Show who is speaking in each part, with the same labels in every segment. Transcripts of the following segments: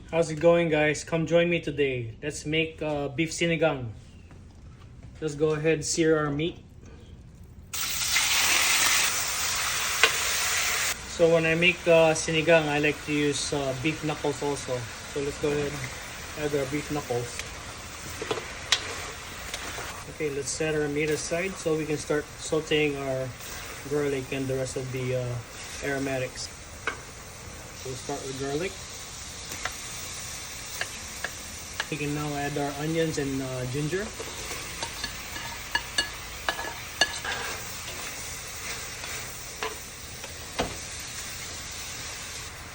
Speaker 1: How's it going, guys? Come join me today. Let's make beef sinigang. Let's go ahead and sear our meat. So when I make sinigang, I like to use beef knuckles also. So let's go ahead and add our beef knuckles. Okay, let's set our meat aside so we can start sauteing our garlic and the rest of the aromatics. So we'll start with garlic. We can now add our onions and ginger.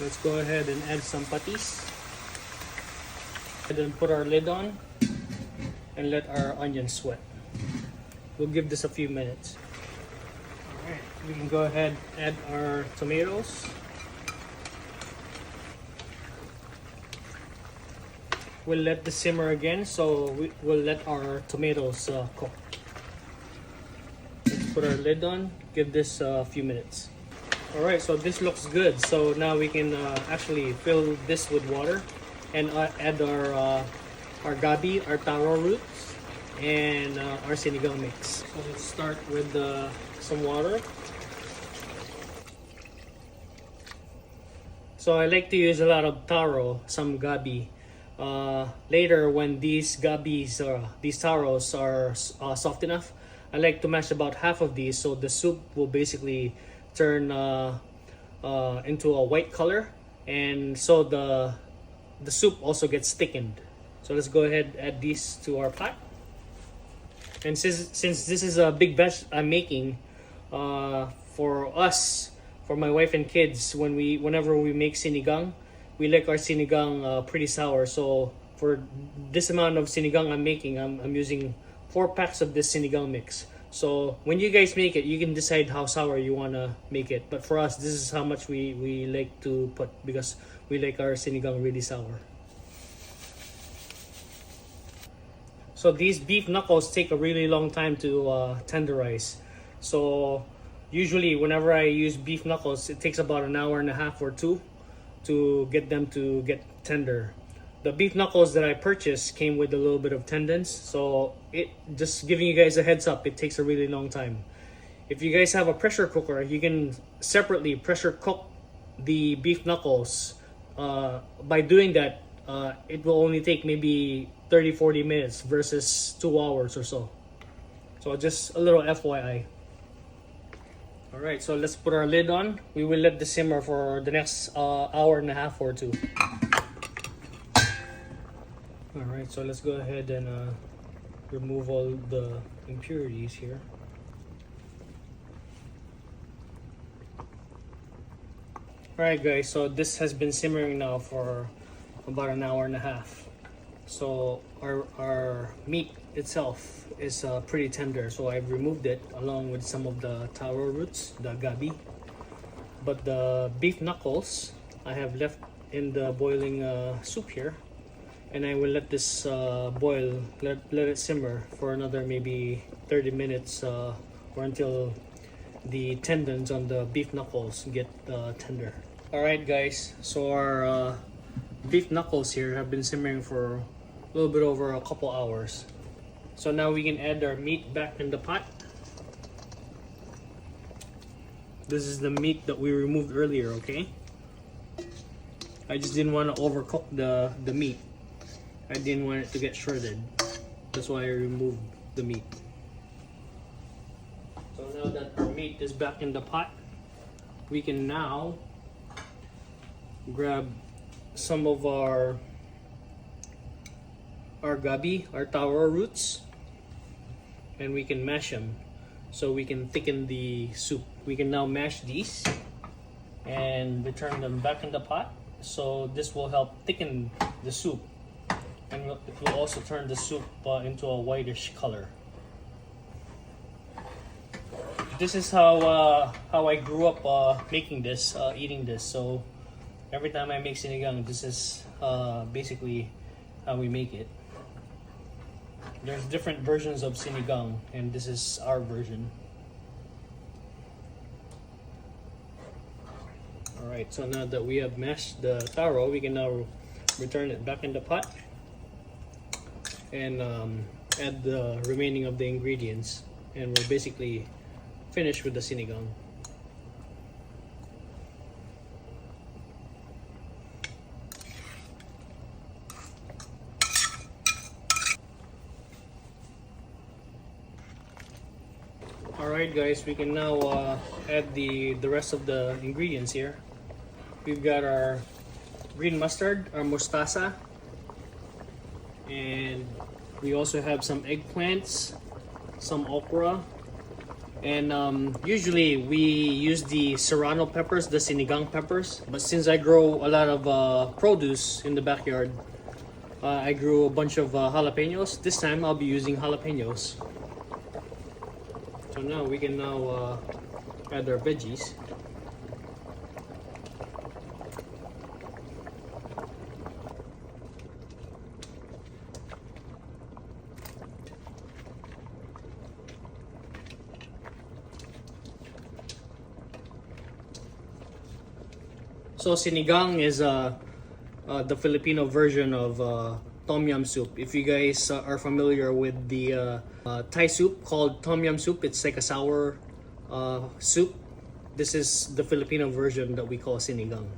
Speaker 1: Let's go ahead and add some patis. And then put our lid on and let our onions sweat. We'll give this a few minutes. Alright, we can go ahead and add our tomatoes. We'll let this simmer again, so we'll let our tomatoes cook. Let's put our lid on, give this a few minutes. Alright, so this looks good. So now we can actually fill this with water and add our gabi, our taro roots, and our sinigang mix. So let's start with some water. So I like to use a lot of taro, some gabi. Later, when these gabis or these taros are soft enough, I like to mash about half of these so the soup will basically turn into a white color, and so the soup also gets thickened. So let's go ahead and add these to our pot. And since this is a big batch I'm making for us, for my wife and kids, whenever we make sinigang, we like our sinigang pretty sour. So for this amount of sinigang I'm making, I'm using 4 packs of this sinigang mix. So when you guys make it, you can decide how sour you want to make it. But for us, this is how much we like to put, because we like our sinigang really sour. So these beef knuckles take a really long time to tenderize. So usually whenever I use beef knuckles, it takes about an hour and a half or 2 to get them to get tender. The beef knuckles that I purchased came with a little bit of tendons, so it just giving you guys a heads up, it takes a really long time. If you guys have a pressure cooker, you can separately pressure cook the beef knuckles. By doing that, it will only take maybe 30-40 minutes versus 2 hours or so. So just a little FYI. Alright, so let's put our lid on. We will let this simmer for the next hour and a half or 2. Alright, so let's go ahead and remove all the impurities here. Alright guys, so this has been simmering now for about an hour and a half. So our meat itself is pretty tender, so I've removed it along with some of the taro roots, the gabi. But the beef knuckles I have left in the boiling soup here, and I will let this boil, let it simmer for another maybe 30 minutes or until the tendons on the beef knuckles get tender. Alright guys, so our beef knuckles here have been simmering for a little bit over a couple hours. So now we can add our meat back in the pot. This is the meat that we removed earlier, okay? I just didn't want to overcook the meat. I didn't want it to get shredded. That's why I removed the meat. So now that our meat is back in the pot, we can now grab some of our gabi, our taro roots, and we can mash them so we can thicken the soup. We can now mash these and return them back in the pot, so this will help thicken the soup, and it will also turn the soup into a whitish color. This is how I grew up making this, eating this. So every time I make sinigang, this is basically how we make it. There's different versions of sinigang, and this is our version. Alright, so now that we have mashed the taro, we can now return it back in the pot and add the remaining of the ingredients, and we're basically finished with the sinigang. Alright guys, we can now add the rest of the ingredients here. We've got our green mustard, our mustasa, and we also have some eggplants, some okra, and usually we use the serrano peppers, the sinigang peppers, but since I grow a lot of produce in the backyard, I grew a bunch of jalapenos. This time I'll be using jalapenos. So now we can add our veggies. So sinigang is the Filipino version of tom yum soup. If you guys are familiar with the Thai soup called tom yum soup, it's like a sour soup. This is the Filipino version that we call sinigang.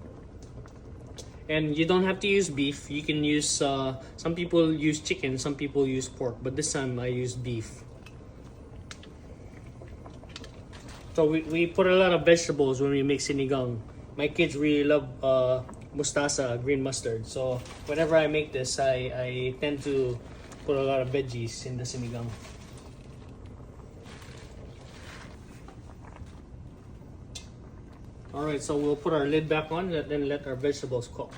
Speaker 1: And you don't have to use beef. You can use, some people use chicken, some people use pork, but this time I use beef. So we put a lot of vegetables when we make sinigang. My kids really love mustasa, green mustard. So whenever I make this, I tend to put a lot of veggies in the sinigang. Alright, so we'll put our lid back on and then let our vegetables cook.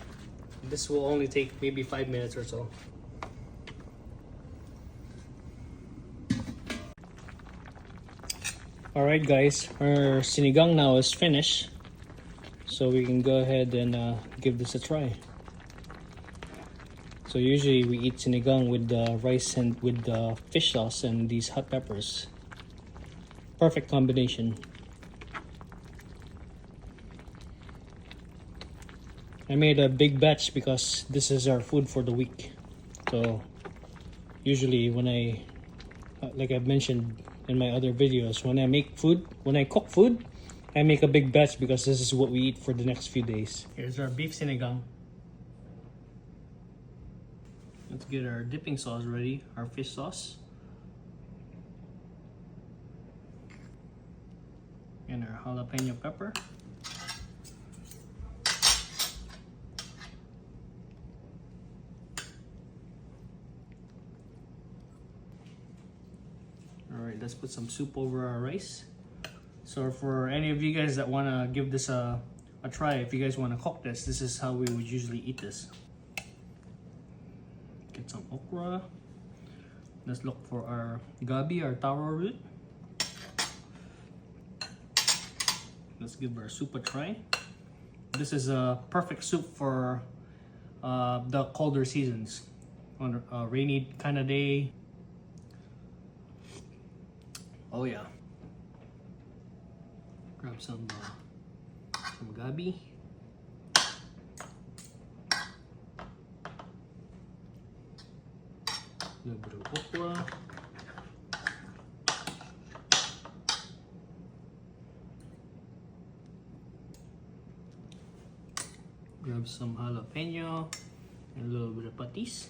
Speaker 1: This will only take maybe 5 minutes or so. Alright guys, our sinigang now is finished. So we can go ahead and give this a try. So usually we eat sinigang with rice and with fish sauce and these hot peppers. Perfect combination. I made a big batch because this is our food for the week. So usually when I, like I've mentioned in my other videos, when I make food, when I cook food, I make a big batch because this is what we eat for the next few days. Here's our beef sinigang. Let's get our dipping sauce ready, our fish sauce. And our jalapeno pepper. Alright, let's put some soup over our rice. So for any of you guys that want to give this a try, if you guys want to cook this, this is how we would usually eat this. Get some okra. Let's look for our gabi, our taro root. Let's give our soup a try. This is a perfect soup for the colder seasons. On a rainy kind of day. Oh yeah. Grab some gabi. A little bit of okra. Grab some jalapeno and a little bit of patis.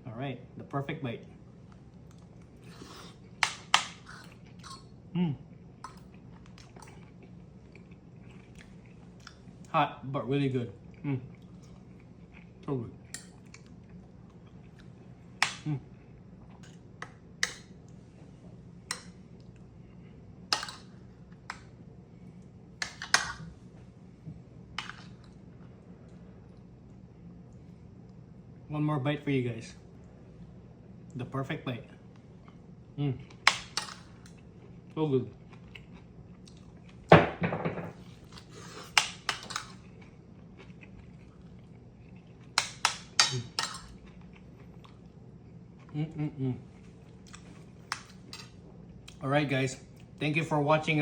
Speaker 1: Alright, the perfect bite. Hot, but really good. So good. One more bite for you guys. The perfect bite. So good. Alright guys, thank you for watching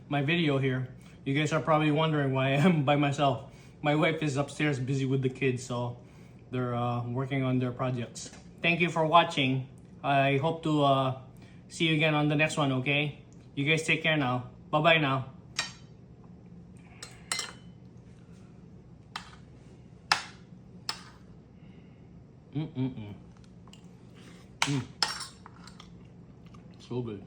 Speaker 1: my video here. You guys are probably wondering why I am by myself. My wife is upstairs busy with the kids, so they're working on their projects. Thank you for watching. I hope to see you again on the next one, okay? You guys take care now. Bye-bye now. So good.